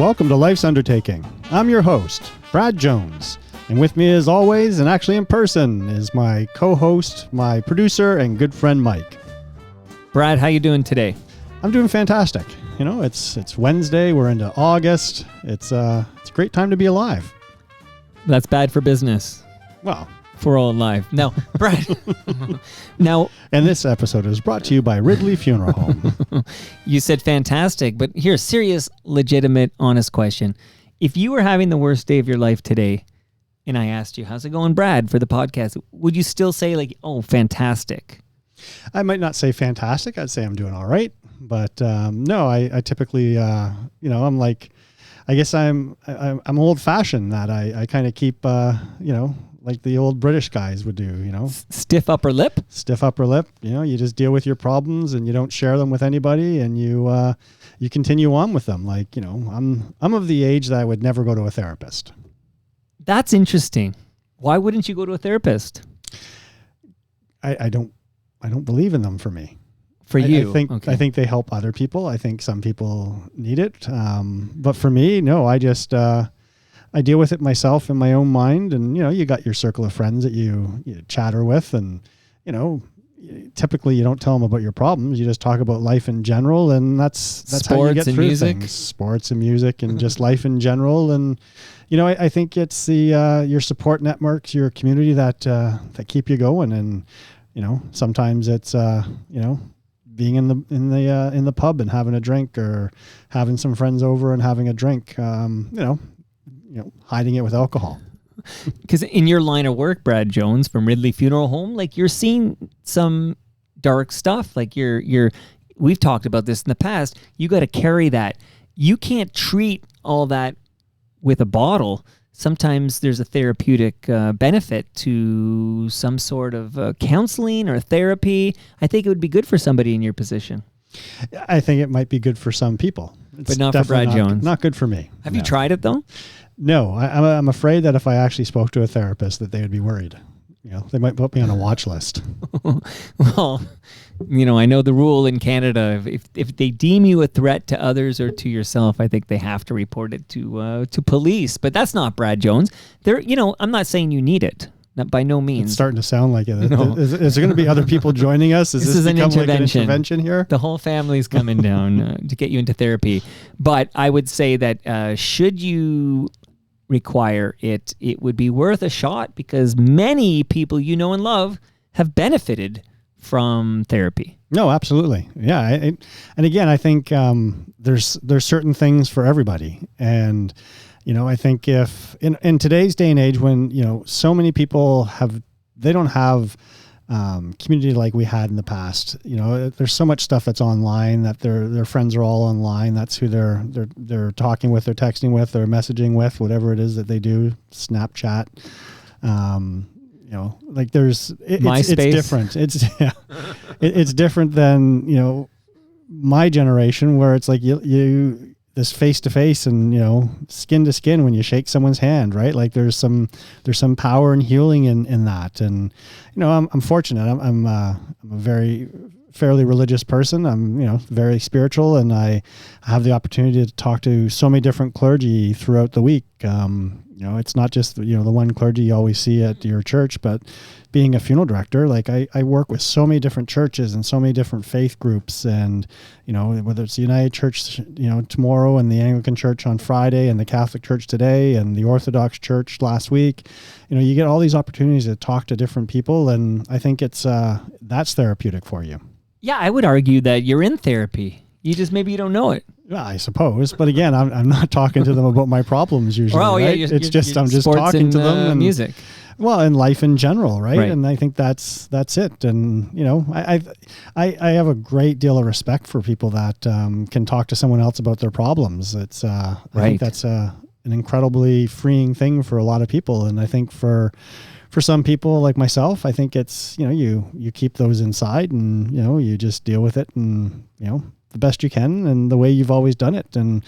welcome to Life's Undertaking. I'm your host, Brad Jones, and with me as always, and actually in person, is my co-host, my producer, and good friend Mike. Brad, how you doing today? I'm doing fantastic. You know, it's Wednesday, we're into August. It's a great time to be alive. That's bad for business. Well, for all alive. Now, Brad. And this episode is brought to you by Ridley Funeral Home. You said fantastic, but here's serious, legitimate, honest question. If you were having the worst day of your life today, and I asked you, how's it going, Brad, for the podcast, would you still say like, oh, fantastic? I might not say fantastic. I'd say I'm doing all right. But no, I typically, I'm like, I guess I'm old fashioned that I kind of keep, like the old British guys would do, Stiff upper lip? Stiff upper lip. You just deal with your problems and you don't share them with anybody, and you continue on with them. Like, I'm of the age that I would never go to a therapist. That's interesting. Why wouldn't you go to a therapist? I don't believe in them for me. For you? I think they help other people. I think some people need it. But for me, no, I just, I deal with it myself in my own mind. And, you got your circle of friends that you chatter with, and, typically you don't tell them about your problems. You just talk about life in general. And that's how you get through music. Things. Sports and music and just life in general. And, I think it's your support networks, your community that keep you going. And, sometimes it's, being in the pub and having a drink, or having some friends over and having a drink, hiding it with alcohol. Because in your line of work, Brad Jones from Ridley Funeral Home, like you're seeing some dark stuff. Like we've talked about this in the past. You got to carry that. You can't treat all that with a bottle. Sometimes there's a therapeutic benefit to some sort of counseling or therapy. I think it would be good for somebody in your position. I think it might be good for some people. But not for Brad Jones. Not good for me. Have you tried it though? No, I'm afraid that if I actually spoke to a therapist, that they would be worried. They might put me on a watch list. Well, I know the rule in Canada. If they deem you a threat to others or to yourself, I think they have to report it to police. But that's not Brad Jones. I'm not saying you need it. Not by no means. It's starting to sound like it. No. Is there going to be other people joining us? This is an intervention. Like an intervention here? The whole family's coming down to get you into therapy. But I would say that should you require it, it would be worth a shot, because many people you know and love have benefited from therapy. No, absolutely. Yeah. And again, I think there's certain things for everybody. And, I think if in today's day and age, when, so many people they don't have community like we had in the past. There's so much stuff that's online, that their friends are all online. That's who they're talking with, they're texting with, they're messaging with, whatever it is that they do, Snapchat. Like it's different. It's different than, my generation, where it's like you this face to face and, skin to skin when you shake someone's hand, right? Like there's some power and healing in that. And, I'm fortunate. I'm a very fairly religious person. I'm, very spiritual, and I have the opportunity to talk to so many different clergy throughout the week. It's not just, the one clergy you always see at your church, but being a funeral director, like I work with so many different churches and so many different faith groups, and, whether it's the United Church, tomorrow, and the Anglican Church on Friday, and the Catholic Church today, and the Orthodox Church last week, you get all these opportunities to talk to different people. And I think that's therapeutic for you. Yeah. I would argue that you're in therapy. Maybe you don't know it. Yeah, I suppose. But again, I'm not talking to them about my problems usually. Oh, right? Yeah, I'm just talking to them and music. Well, in life in general, right? And I think that's it. And I have a great deal of respect for people that can talk to someone else about their problems. It's I think that's an incredibly freeing thing for a lot of people. And I think for some people like myself, I think it's you keep those inside, and you just deal with it, and the best you can and the way you've always done it. And,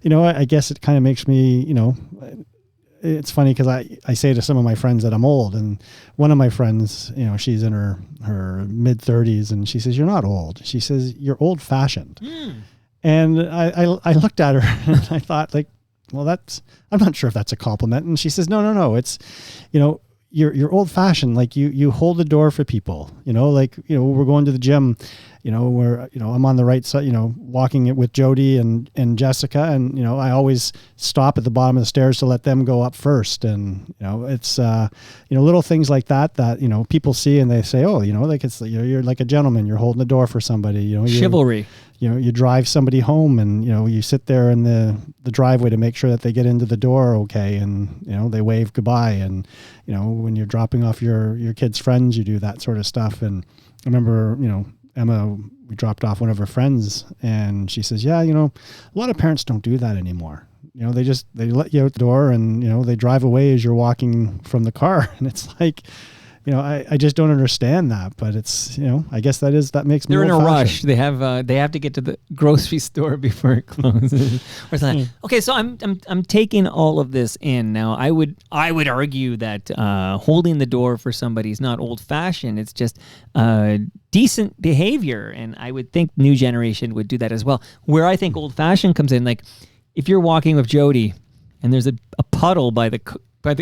I guess it kind of makes me, it's funny because I say to some of my friends that I'm old, and one of my friends, she's in her mid 30s, and she says, "You're not old." She says, "You're old fashioned." And I looked at her and I thought, like, well, I'm not sure if that's a compliment. And she says, no, it's, you're old fashioned. Like you hold the door for people, like, we're going to the gym, where, I'm on the right side, walking it with Jody and Jessica. And, I always stop at the bottom of the stairs to let them go up first. And, it's, little things like that, people see and they say, oh, like it's, you're like a gentleman, you're holding the door for somebody, chivalry. You drive somebody home and, you sit there in the driveway to make sure that they get into the door okay. And, they wave goodbye. And, when you're dropping off your kids' friends, you do that sort of stuff. And I remember, Emma, we dropped off one of her friends and she says, yeah, a lot of parents don't do that anymore. They let you out the door and, they drive away as you're walking from the car. And it's like, I just don't understand that, but it's, I guess that makes me They're in a rush. They have to get to the grocery store before it closes. Or something. Okay, so I'm taking all of this in. Now, I would argue that holding the door for somebody is not old fashioned. It's just decent behavior, and I would think new generation would do that as well. Where I think old fashioned comes in, like if you're walking with Jody and there's a puddle by the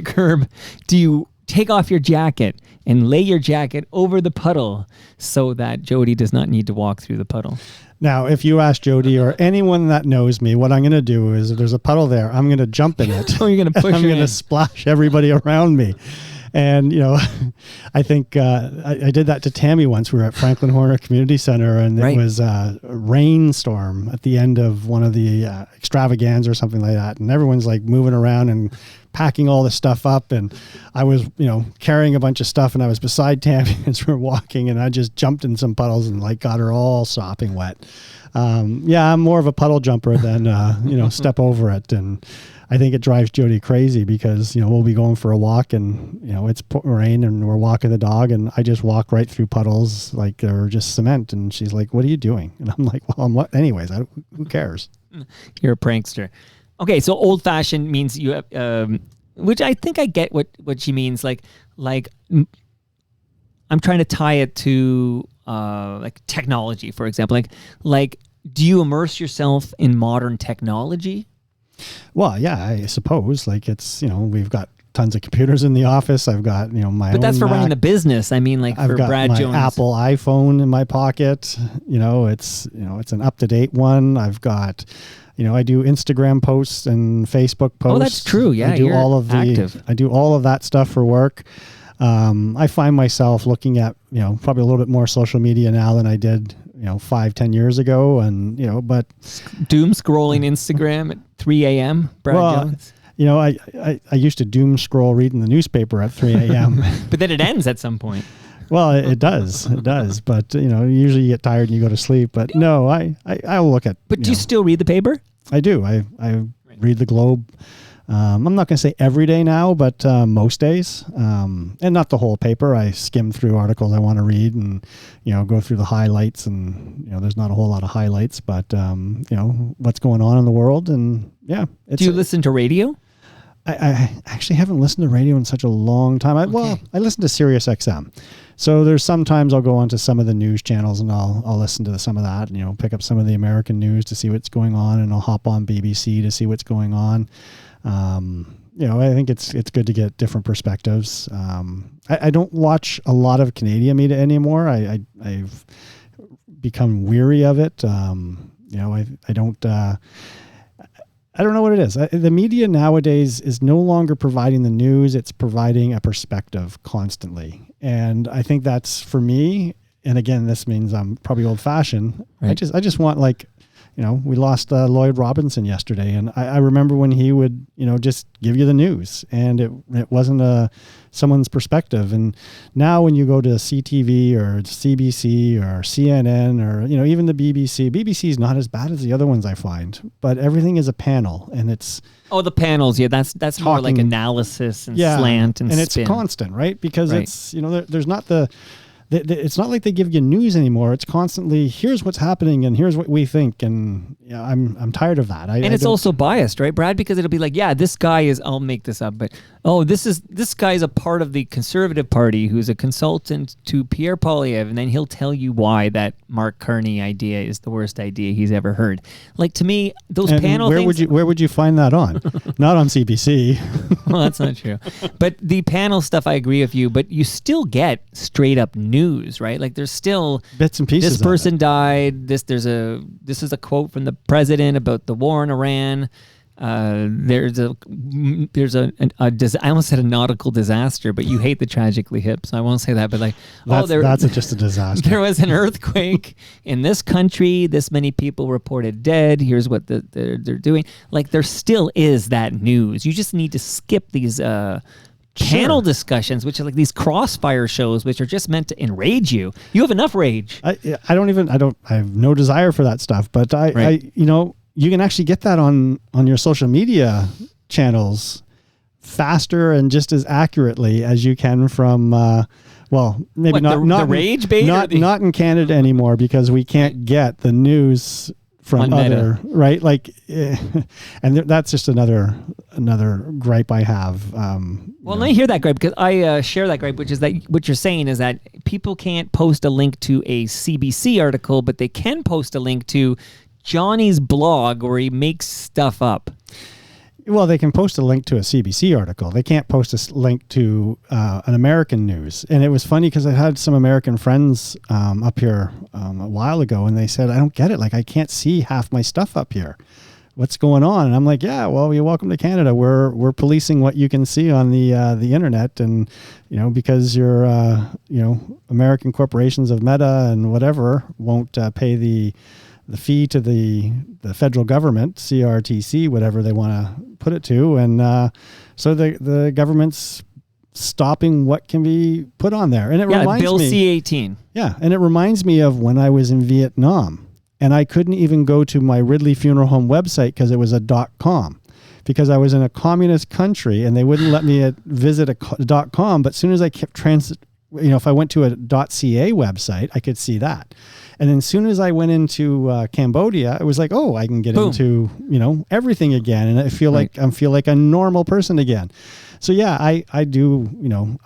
curb, do you take off your jacket and lay your jacket over the puddle so that Jody does not need to walk through the puddle? Now, if you ask Jody or anyone that knows me, what I'm going to do is if there's a puddle there, I'm going to jump in it. Oh, you're going to push I'm going to splash everybody around me. And, I think I did that to Tammy once. We were at Franklin Horner Community Center, and it was a rainstorm at the end of one of the extravaganzas or something like that. And everyone's like moving around and packing all this stuff up. And I was, carrying a bunch of stuff, and I was beside Tammy as we were walking, and I just jumped in some puddles and like got her all sopping wet. I'm more of a puddle jumper than, step over it. And I think it drives Jody crazy because, we'll be going for a walk and, it's rain and we're walking the dog and I just walk right through puddles like they're just cement. And she's like, what are you doing? And I'm like, well, I'm what? Anyways, who cares? You're a prankster. Okay. So old fashioned means you have, which I think I get what she means. Like I'm trying to tie it to, like technology, for example, like, do you immerse yourself in modern technology? Well, yeah, I suppose like it's, we've got tons of computers in the office. I've got, my own But that's for Mac. running the business. I mean, like I've for got Brad my Jones. Apple iPhone in my pocket. It's an up-to-date one. I've got, I do Instagram posts and Facebook posts. Oh, that's true. Yeah, I do active. I do all of that stuff for work. I find myself looking at, probably a little bit more social media now than I did, 5-10 years ago. And, but doom scrolling Instagram at 3 a.m. Brad Jones. I used to doom scroll reading the newspaper at 3 a.m. But then it ends at some point. Well, it does. It does. But, usually you get tired and you go to sleep. But no, I'll look at. But do you still read the paper? I do. I read the Globe. I'm not going to say every day now, but most days, and not the whole paper. I skim through articles I want to read and, go through the highlights and, there's not a whole lot of highlights, but, what's going on in the world. And yeah. Do you listen to radio? I actually haven't listened to radio in such a long time. I listen to Sirius XM. So there's sometimes I'll go onto some of the news channels and I'll listen to some of that and, pick up some of the American news to see what's going on, and I'll hop on BBC to see what's going on. I think it's good to get different perspectives. I don't watch a lot of Canadian media anymore. I've become weary of it. I don't know what it is. The media nowadays is no longer providing the news. It's providing a perspective constantly. And I think that's for me. And again, this means I'm probably old fashioned. Right. I just want we lost Lloyd Robinson yesterday, and I remember when he would, just give you the news, and it wasn't someone's perspective. And now when you go to CTV or CBC or CNN or, even the BBC is not as bad as the other ones I find, but everything is a panel, and it's... Oh, the panels. Yeah, that's more like analysis and slant and spin. It's constant, right? Because it's, there's not the it's not like they give you news anymore. It's constantly, here's what's happening and here's what we think. And I'm tired of that. And it's also biased, right, Brad? Because it'll be like, yeah, this guy is, I'll make this up, but this guy is a part of the Conservative Party who's a consultant to Pierre Poilievre, and then he'll tell you why that Mark Carney idea is the worst idea he's ever heard. Like, to me, those panel things... Where would you find that on? Not on CBC. Well, that's not true. But the panel stuff, I agree with you, but you still get straight up news, right? Like, there's still bits and pieces. This person died. This is a quote from the president about the war in Iran. There's a I almost said a nautical disaster, but you hate the Tragically Hip, so I won't say that. But like, that's just a disaster. There was an earthquake in this country. This many people reported dead. Here's what they're doing. Like, there still is that news. You just need to skip these panel discussions, which are like these crossfire shows, which are just meant to enrage you. You have enough rage. I have no desire for that stuff, but you can actually get that on your social media channels faster and just as accurately as you can from, maybe not rage bait, not in Canada anymore, because we can't get the news from other, right? Like, and that's just another gripe I have. Let me hear that gripe, because I share that gripe, which is that what you're saying is that people can't post a link to a CBC article, but they can post a link to Johnny's blog where he makes stuff up. Well, they can post a link to a CBC article. They can't post a link to an American news. And it was funny because I had some American friends up here a while ago, and they said, I don't get it. Like, I can't see half my stuff up here. What's going on? And I'm like, yeah, well, you're welcome to Canada. We're policing what you can see on the internet, and because your American corporations of Meta and whatever won't pay the fee to the federal government, CRTC, whatever they want to put it to. And so the government's stopping what can be put on there. And it reminds Bill me, C-18. Yeah, and it reminds me of when I was in Vietnam, and I couldn't even go to my Ridley Funeral Home website because it was a .com, because I was in a communist country and they wouldn't let me visit a .com. But as soon as I kept if I went to a .ca website, I could see that. And then as soon as I went into Cambodia, it was like, oh, I can get into, everything again. And I feel like a normal person again. So yeah, I do,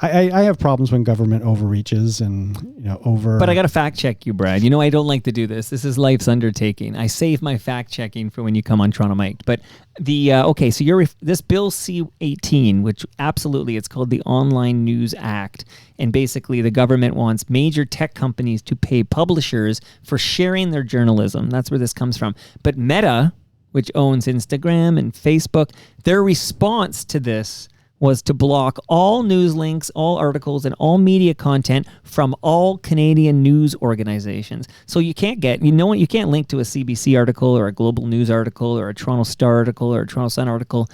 I have problems when government overreaches and, But I got to fact check you, Brad. I don't like to do this. This is life's undertaking. I save my fact checking for when you come on Toronto Mike. But so you're this Bill C-18, which absolutely, it's called the Online News Act. And basically the government wants major tech companies to pay publishers for sharing their journalism. That's where this comes from. But Meta, which owns Instagram and Facebook, their response to this was to block all news links, all articles, and all media content from all Canadian news organizations. So you can't you can't link to a CBC article or a Global News article or a Toronto Star article or a Toronto Sun article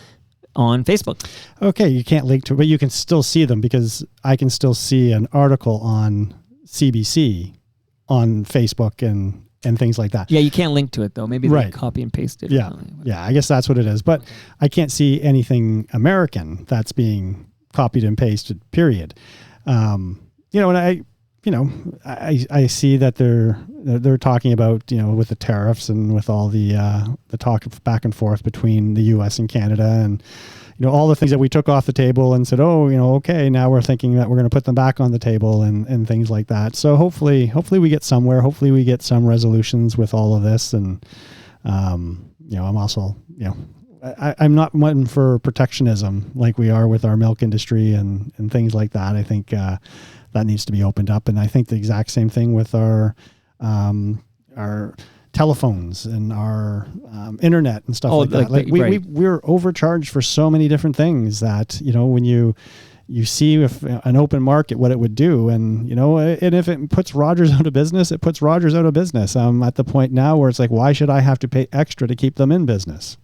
on Facebook. Okay, you can't link to it, but you can still see them, because I can still see an article on CBC on Facebook and things like that. Yeah, you can't link to it though. Maybe they copy and paste it. Yeah, I guess that's what it is. But I can't see anything American that's being copied and pasted, period. And I see that they're talking about, with the tariffs and with all the talk back and forth between the U.S. and Canada, and all the things that we took off the table and said, okay, now we're thinking that we're going to put them back on the table and things like that. So hopefully we get somewhere. Hopefully we get some resolutions with all of this. And I'm also I'm not one for protectionism like we are with our milk industry and things like that. I think that needs to be opened up. And I think the exact same thing with our telephones and our internet and stuff like that. Like we're overcharged for so many different things that, when you see if an open market, what it would do. And, and if it puts Rogers out of business, it puts Rogers out of business. I'm at the point now where it's like, why should I have to pay extra to keep them in business?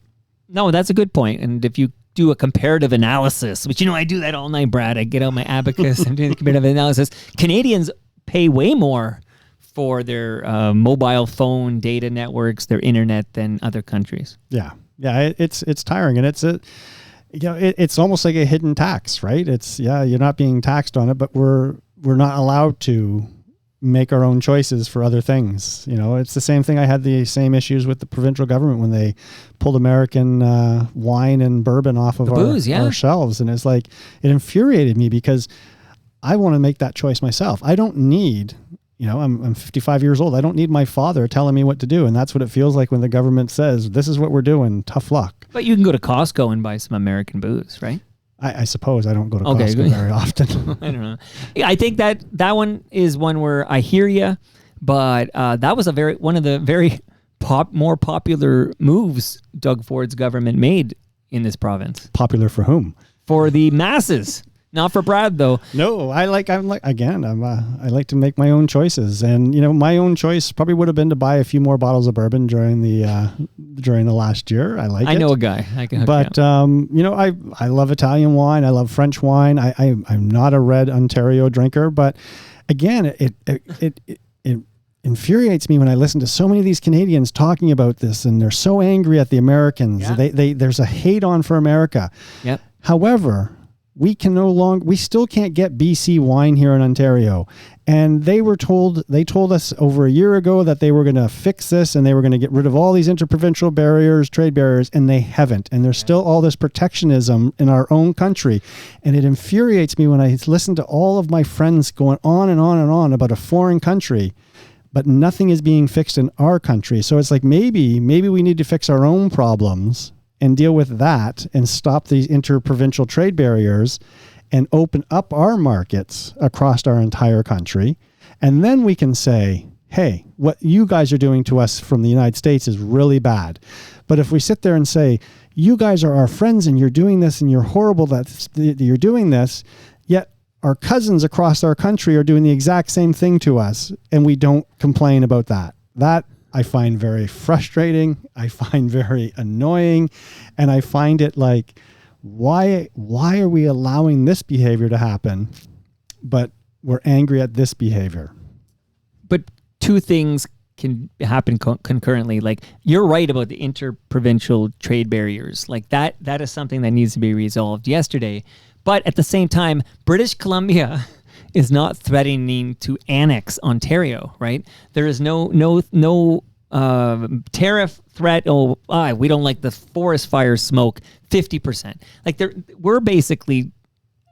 No, that's a good point. And if you do a comparative analysis, which, I do that all night, Brad. I get out my abacus. I'm doing the comparative analysis. Canadians pay way more for their mobile phone data networks, their internet, than other countries. Yeah. It's tiring, and it's almost like a hidden tax, right? You're not being taxed on it, but we're not allowed to make our own choices for other things. It's the same thing. I had the same issues with the provincial government when they pulled American wine and bourbon off of our shelves. And it's like, it infuriated me because I want to make that choice myself. I don't need, I'm 55 years old. I don't need my father telling me what to do. And that's what it feels like when the government says, this is what we're doing. Tough luck. But you can go to Costco and buy some American booze, right? I suppose. I don't go to Costco very often. I don't know. I think that one is one where I hear you, but that was one of the very more popular moves Doug Ford's government made in this province. Popular for whom? For the masses. Not for Brad though. No, I like to make my own choices, and my own choice probably would have been to buy a few more bottles of bourbon during the last year. I know a guy. I can hook but I love Italian wine. I love French wine. I'm not a red Ontario drinker, but again, it infuriates me when I listen to so many of these Canadians talking about this, and they're so angry at the Americans. Yeah. There's a hate on for America. Yep. However, we still can't get BC wine here in Ontario. And they told us over a year ago that they were going to fix this and they were going to get rid of all these interprovincial barriers, trade barriers, and they haven't. And there's still all this protectionism in our own country. And it infuriates me when I listen to all of my friends going on and on and on about a foreign country, but nothing is being fixed in our country. So it's like, maybe we need to fix our own problems and deal with that and stop these interprovincial trade barriers and open up our markets across our entire country. And then we can say, hey, what you guys are doing to us from the United States is really bad. But if we sit there and say, you guys are our friends and you're doing this and you're horrible that you're doing this, yet our cousins across our country are doing the exact same thing to us, and we don't complain about that. That I find very frustrating. I find very annoying. And I find it like, why are we allowing this behavior to happen, but we're angry at this behavior? But two things can happen concurrently. Like, you're right about the interprovincial trade barriers. Like that is something that needs to be resolved yesterday. But at the same time, British Columbia is not threatening to annex Ontario, right? There is no tariff threat. We don't like the forest fire smoke. 50%. Like, we're basically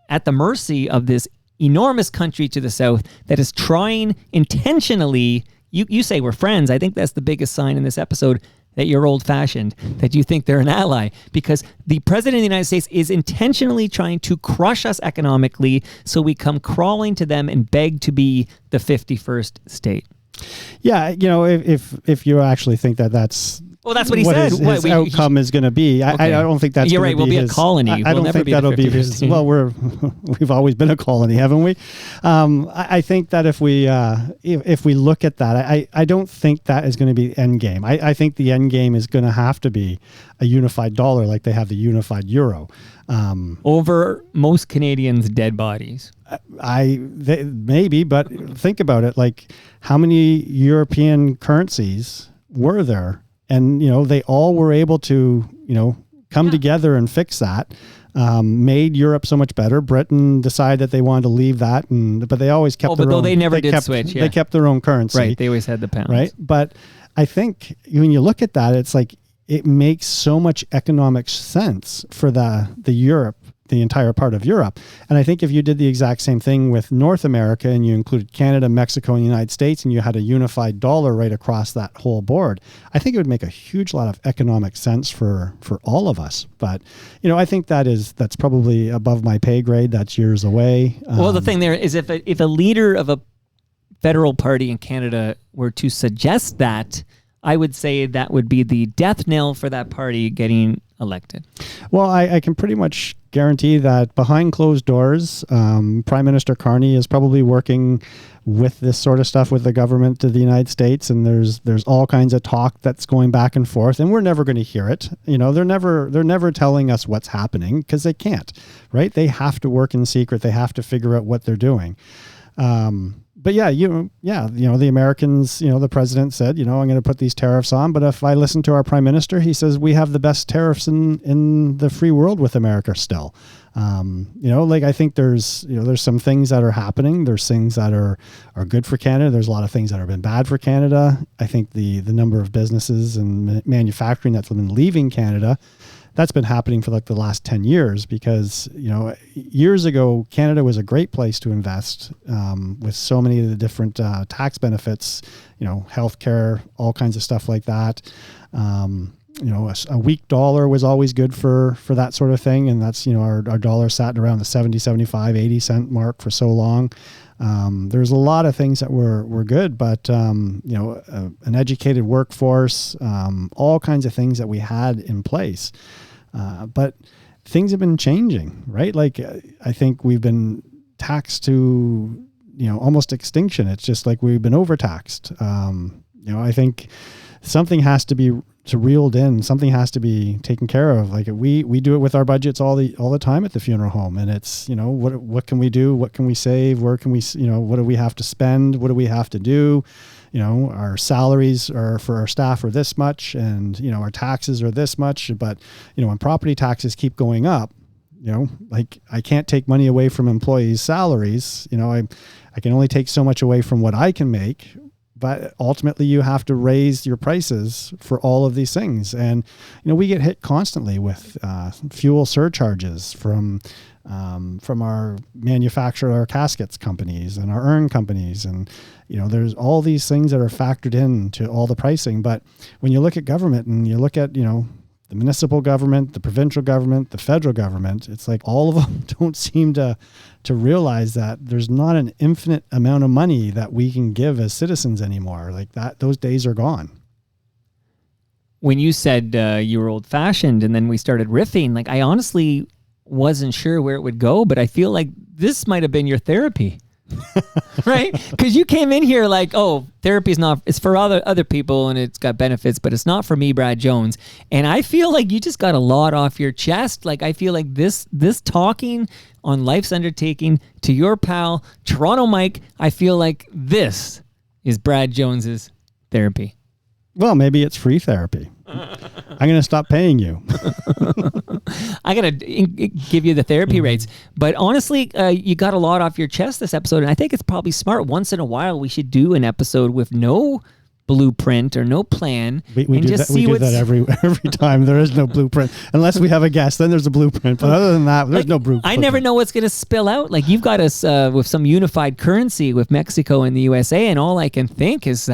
at the mercy of this enormous country to the south that is trying intentionally. You say we're friends. I think that's the biggest sign in this episode that you're old-fashioned, that you think they're an ally, because the president of the United States is intentionally trying to crush us economically, so we come crawling to them and beg to be the 51st state. Yeah, if you actually think that's Well, that's what he said. His outcome is going to be. Okay. I don't think that's. You're right. We'll be a colony. I don't think that'll be his. Well, we've always been a colony, haven't we? I think that if we look at that, I don't think that is going to be the end game. I think the end game is going to have to be a unified dollar, like they have the unified euro. Over most Canadians' dead bodies. Maybe, but think about it. Like, how many European currencies were there? And, they all were able to, come together and fix that, made Europe so much better. Britain decided that they wanted to leave that, but they always kept their own. They never did switch. Yeah. They kept their own currency. Right. They always had the pound. Right. But I think when you look at that, it's like, it makes so much economic sense for the entire part of Europe. And I think if you did the exact same thing with North America and you included Canada, Mexico, and the United States, and you had a unified dollar right across that whole board, I think it would make a huge lot of economic sense for all of us. But, I think that's probably above my pay grade. That's years away. Well, the thing there is if a leader of a federal party in Canada were to suggest that, I would say that would be the death knell for that party getting elected. Well, I can pretty much guarantee that behind closed doors, Prime Minister Carney is probably working with this sort of stuff with the government of the United States, and there's all kinds of talk that's going back and forth, and we're never going to hear it. They're never telling us what's happening because they can't, right? They have to work in secret. They have to figure out what they're doing. but yeah, the Americans, the president said, I'm going to put these tariffs on. But if I listen to our prime minister, he says we have the best tariffs in the free world with America still. I think there's some things that are happening. There's things that are good for Canada. There's a lot of things that have been bad for Canada. I think the number of businesses and manufacturing that's been leaving Canada, that's been happening for like the last 10 years because, years ago, Canada was a great place to invest with so many of the different tax benefits, healthcare, all kinds of stuff like that. A weak dollar was always good for that sort of thing. And that's, our dollar sat around the 70, 75, 80 cent mark for so long. There's a lot of things that were good, but, an educated workforce, all kinds of things that we had in place. But things have been changing, right? Like, I think we've been taxed to, almost extinction. It's just like we've been overtaxed. I think something has to be reeled in. Something has to be taken care of. Like we do it with our budgets all the time at the funeral home. And it's, what can we do? What can we save? Where can we, what do we have to spend? What do we have to do? Our salaries are for our staff are this much and, our taxes are this much. But, when property taxes keep going up, like I can't take money away from employees' salaries. I can only take so much away from what I can make. But ultimately, you have to raise your prices for all of these things. And, we get hit constantly with fuel surcharges from our manufacturer, our caskets companies and our urn companies. And, there's all these things that are factored into all the pricing. But when you look at government and you look at, the municipal government, the provincial government, the federal government, it's like all of them don't seem to realize that there's not an infinite amount of money that we can give as citizens anymore. Like that, those days are gone. When you said you were old fashioned and then we started riffing, like I honestly wasn't sure where it would go, but I feel like this might have been your therapy. Right? Because you came in here like, oh, therapy is not, it's for other people and it's got benefits, but it's not for me, Brad Jones. And I feel like you just got a lot off your chest. Like I feel like this talking on Life's Undertaking to your pal, Toronto Mike, I feel like this is Brad Jones's therapy. Well, maybe it's free therapy. I'm going to stop paying you. I got to give you the therapy rates. But honestly, you got a lot off your chest this episode. And I think it's probably smart. Once in a while, we should do an episode with no blueprint or no plan. We do that every time. There is no blueprint. Unless we have a guest, then there's a blueprint. But other than that, there's no blueprint. I never know what's going to spill out. Like you've got us with some unified currency with Mexico and the USA. And all I can think is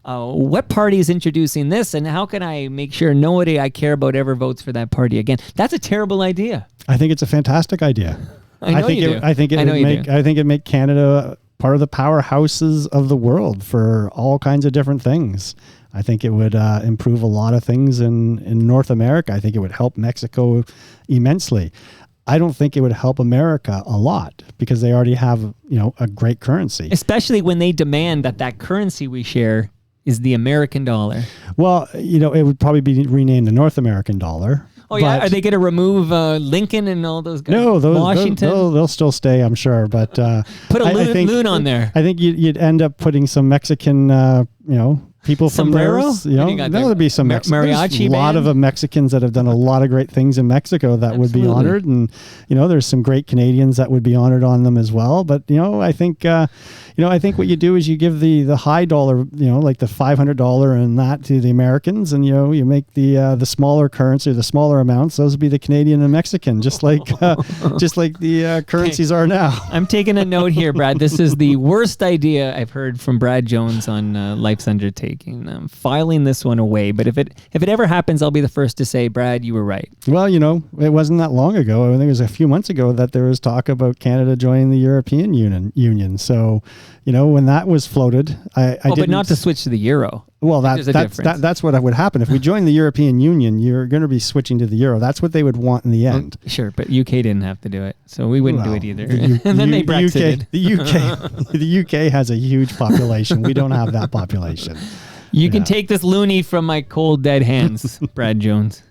what party is introducing this and how can I make sure nobody I care about ever votes for that party again? That's a terrible idea. I think it's a fantastic idea. I think it'd make Canada part of the powerhouses of the world for all kinds of different things. I think it would improve a lot of things in North America. I think it would help Mexico immensely. I don't think it would help America a lot because they already have, a great currency. Especially when they demand that currency we share is the American dollar. Well, it would probably be renamed the North American dollar. Oh, yeah. Are they going to remove Lincoln and all those guys? No, Washington? They'll still stay, I'm sure. But put a loon on there. I think you'd end up putting some Mexican, people from Sombrero? there. There'd be some mariachi. There's a lot of Mexicans that have done a lot of great things in Mexico that would be honored, and there's some great Canadians that would be honored on them as well. But I think what you do is you give the high dollar, like the $500 and that to the Americans, and you make the smaller currency, the smaller amounts. Those would be the Canadian and Mexican, just like the currencies are now. I'm taking a note here, Brad. This is the worst idea I've heard from Brad Jones on Life's Undertaking. I'm filing this one away, but if it ever happens, I'll be the first to say, Brad, you were right. Well, it wasn't that long ago. I think it was a few months ago that there was talk about Canada joining the European Union. So, when that was floated, but not to switch to the euro. Well, that's what would happen. If we join the European Union, you're going to be switching to the euro. That's what they would want in the end. Sure, but UK didn't have to do it, so we wouldn't do it either. And then they Brexited. The UK has a huge population. We don't have that population. You can take this loony from my cold, dead hands, Brad Jones.